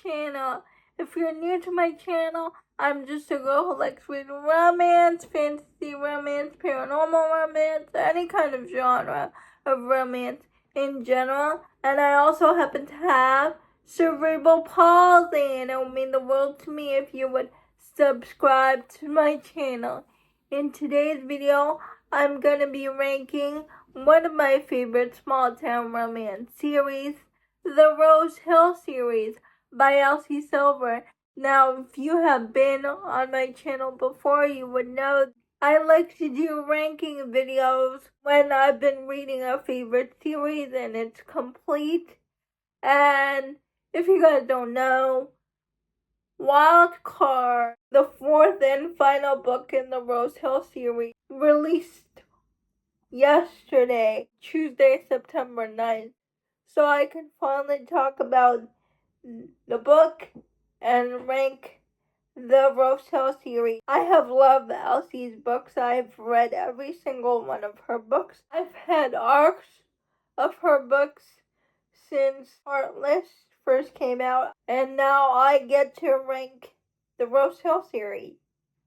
channel. If you're new to my channel, I'm just a girl who likes reading romance, fantasy romance, paranormal romance, any kind of genre of romance in general. And I also happen to have cerebral palsy, and it would mean the world to me if you would subscribe to my channel. In today's video, I'm going to be ranking one of my favorite small town romance series, the Rose Hill series by Elsie Silver. Now, if you have been on my channel before, you would know I like to do ranking videos when I've been reading a favorite series and it's complete. And if you guys don't know, Wild Card, the fourth and final book in the Rose Hill series, released yesterday, Tuesday, September 9th. So I can finally talk about the book and rank the Rose Hill series. I have loved Elsie's books. I've read every single one of her books. I've had arcs of her books since Heartless first came out, and now I get to rank the Rose Hill series.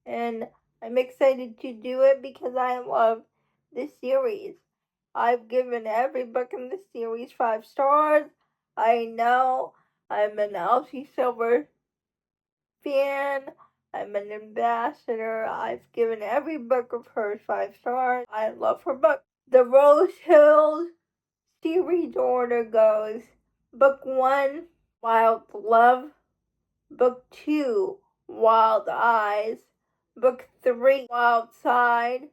And I'm excited to do it because I love this series. I've given every book in this series 5 stars. I know I'm an Elsie Silver fan. I'm an ambassador. I've given every book of hers 5 stars. I love her book. The Rose Hill series order goes: Book 1, Wild Love. Book 2, Wild Eyes. Book 3, Wild Side.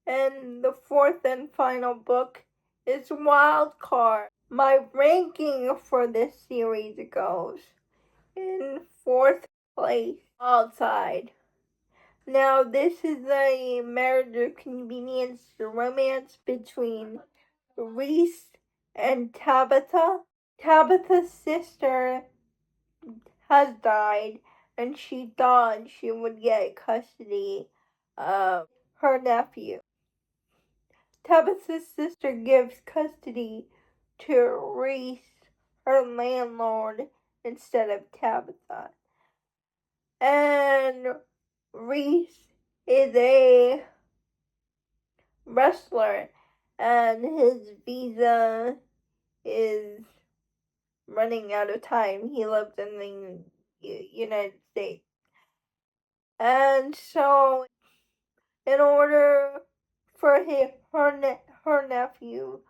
And the fourth and final book is Wild Card. My ranking for this series goes: in 4th place, Wild Side. Now, this is a marriage of convenience romance between Reese and Tabitha. Tabitha's sister has died, and she thought she would get custody of her nephew. Tabitha's sister gives custody to Reese, her landlord, instead of Tabitha. And Reese is a wrestler, and his visa is running out of time. He lives in the United States. And so, in order for her nephew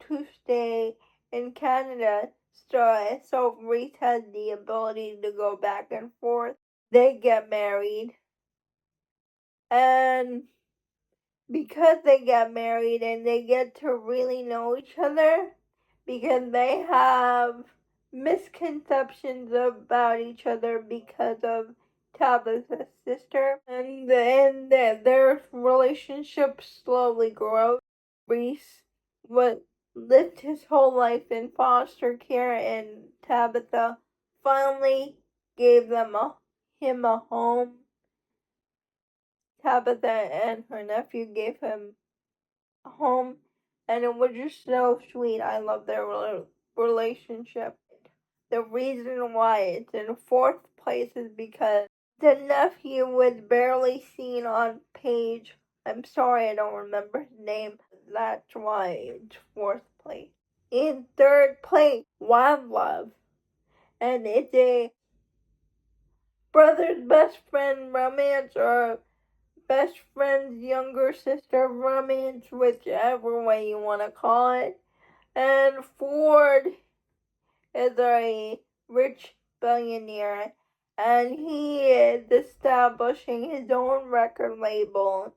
to stay in Canada, so Reese has the ability to go back and forth. They get married, and because they get married and they get to really know each other, because they have misconceptions about each other because of Tabitha's sister, and their relationship slowly grows. Reese lived his whole life in foster care, and Tabitha finally gave him a home. Tabitha and her nephew gave him a home, and it was just so sweet. I love their relationship. The reason why it's in 4th place is because the nephew was barely seen on page. I'm sorry, I don't remember his name. That's why it's 4th place. In 3rd place, Wild Love. And it's a brother's best friend romance, or best friend's younger sister romance, whichever way you want to call it. And Ford is a rich billionaire, and he is establishing his own record label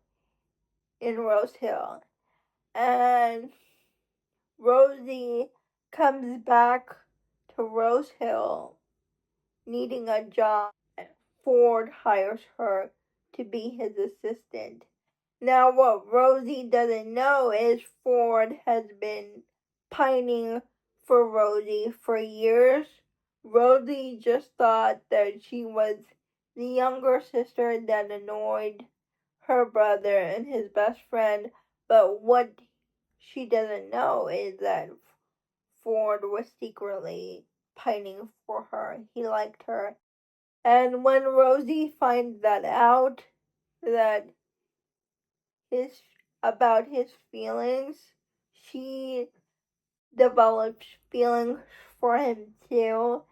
in Rose Hill. And Rosie comes back to Rose Hill needing a job. Ford hires her to be his assistant. Now, what Rosie doesn't know is Ford has been pining for Rosie for years. Rosie just thought that she was the younger sister that annoyed her brother and his best friend, but what she doesn't know is that Ford was secretly pining for her. He liked her. And when Rosie finds that out, that his about his feelings, she develops feelings for him too.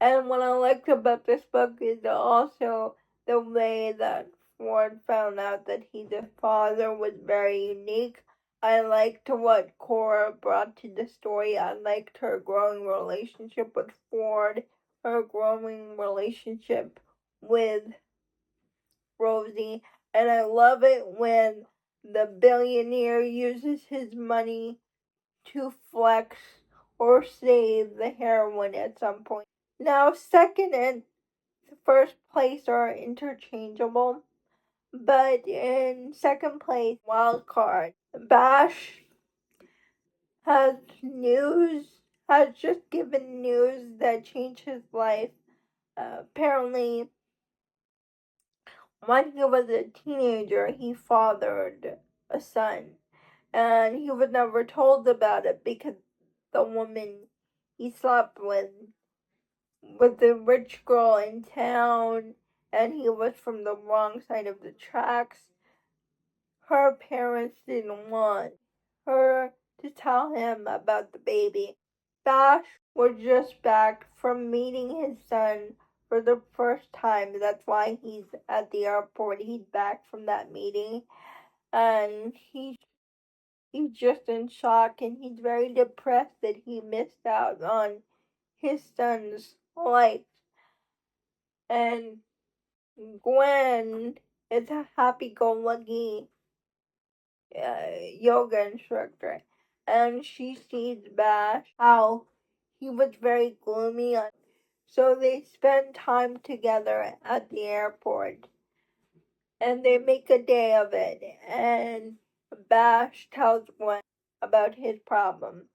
And what I liked about this book is also the way that Ford found out that he's a father was very unique. I liked what Cora brought to the story. I liked her growing relationship with Ford, her growing relationship with Rosie, and I love it when the billionaire uses his money to flex or save the heroine at some point. Now, second and first place are interchangeable, but in second place, wild card, Bash has news, has just given news that changed his life. Apparently, when he was a teenager, he fathered a son, and he was never told about it because the woman he slept with the rich girl in town, and he was from the wrong side of the tracks. Her parents didn't want her to tell him about the baby. Bash was just back from meeting his son for the first time. That's why he's at the airport. He's back from that meeting, and he's just in shock, and he's very depressed that he missed out on his son's life. And Gwen is a happy-go-lucky yoga instructor, and she sees Bash how he was very gloomy. So they spend time together at the airport, and they make a day of it. And Bash tells Gwen about his problem.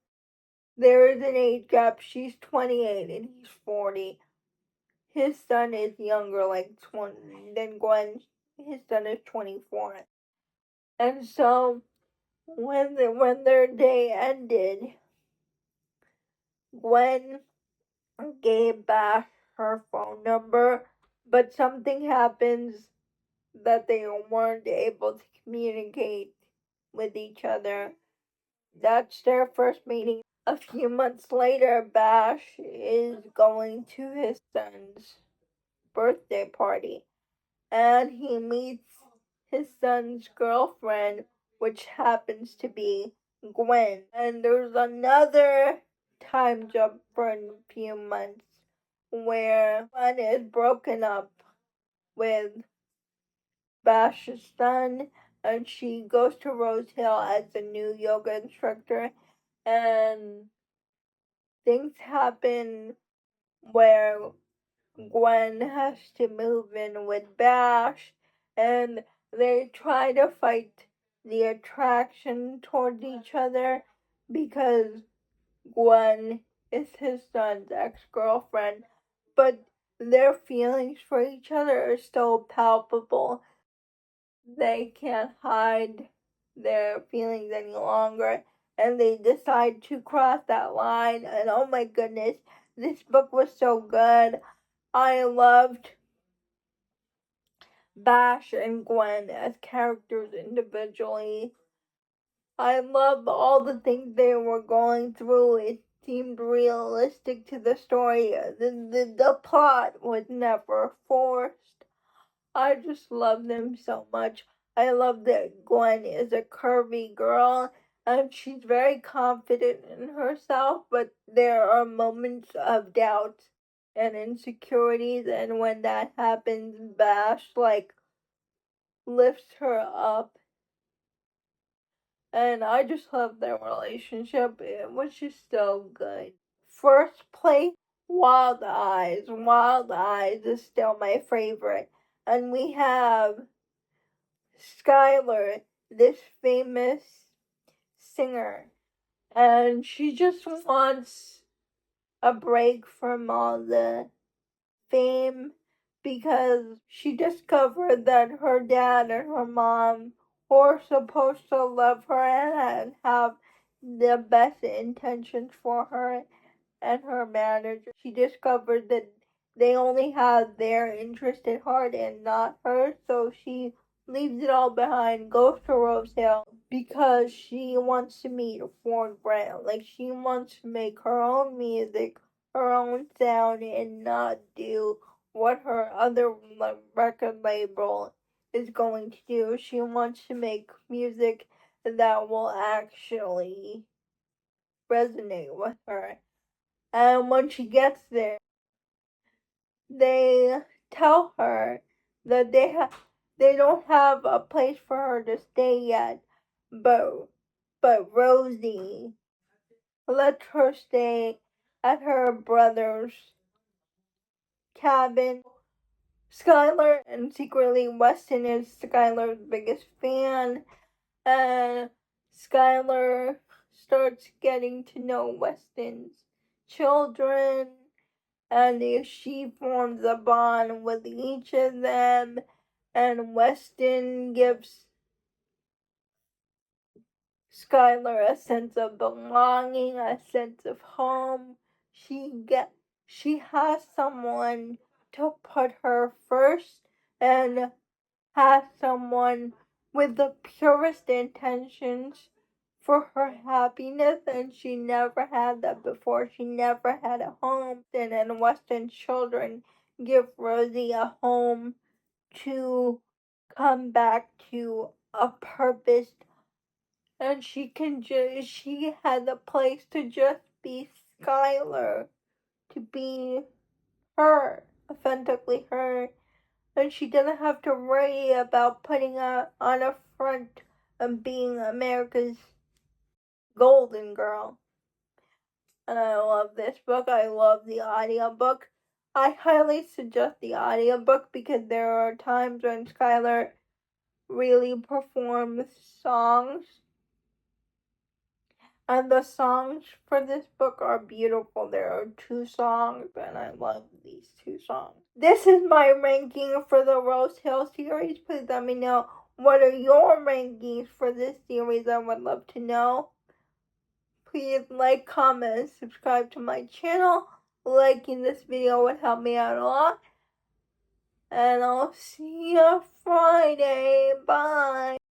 There is an age gap. She's 28 and he's 40. His son is younger, like 20, than Gwen. His son is 24. And so when their day ended, Gwen gave back her phone number, but something happens that they weren't able to communicate with each other. That's their first meeting. A few months later, Bash is going to his son's birthday party, and he meets his son's girlfriend, which happens to be Gwen. And there's another time jump for a few months where Gwen is broken up with Bash's son, and she goes to Rose Hill as a new yoga instructor, and things happen where Gwen has to move in with Bash, and they try to fight the attraction towards each other because Gwen is his son's ex-girlfriend, but their feelings for each other are so palpable. They can't hide their feelings any longer, and they decide to cross that line. And oh my goodness, this book was so good. I loved Bash and Gwen as characters individually. I loved all the things they were going through. It seemed realistic to the story. The plot was never forced. I just love them so much. I love that Gwen is a curvy girl and she's very confident in herself, but there are moments of doubt and insecurities, and when that happens, Bash lifts her up, and I just love their relationship, which is so good. First place, Wild Eyes. Wild Eyes is still my favorite, and we have Skylar, this famous singer, and she just wants a break from all the fame because she discovered that her dad and her mom were supposed to love her and have the best intentions for her, and her manager. She discovered that they only had their interest at heart and not hers, so she leaves it all behind, goes to Rose Hill because she wants to meet Ford Brown. Like, she wants to make her own music, her own sound, and not do what her other record label is going to do. She wants to make music that will actually resonate with her. And when she gets there, they tell her that they don't have a place for her to stay yet, but Rosie lets her stay at her brother's cabin. Skylar, and secretly Weston is Skylar's biggest fan, and Skylar starts getting to know Weston's children, and she forms a bond with each of them, and Weston gives Skylar a sense of belonging, a sense of home. She has someone to put her first, and has someone with the purest intentions for her happiness, and she never had that before. She never had a home. And Weston's children give Rosie a home to come back to a purpose, and she had a place to just be Skylar, to be her, authentically her, and she didn't have to worry about putting on a front and being America's golden girl. And I love this book. I love the audiobook. I highly suggest the audiobook because there are times when Skylar really performs songs. And the songs for this book are beautiful. There are 2 songs, and I love these 2 songs. This is my ranking for the Rose Hill series. Please let me know, what are your rankings for this series? I would love to know. Please like, comment, and subscribe to my channel. Liking this video would help me out a lot. And I'll see you Friday. Bye.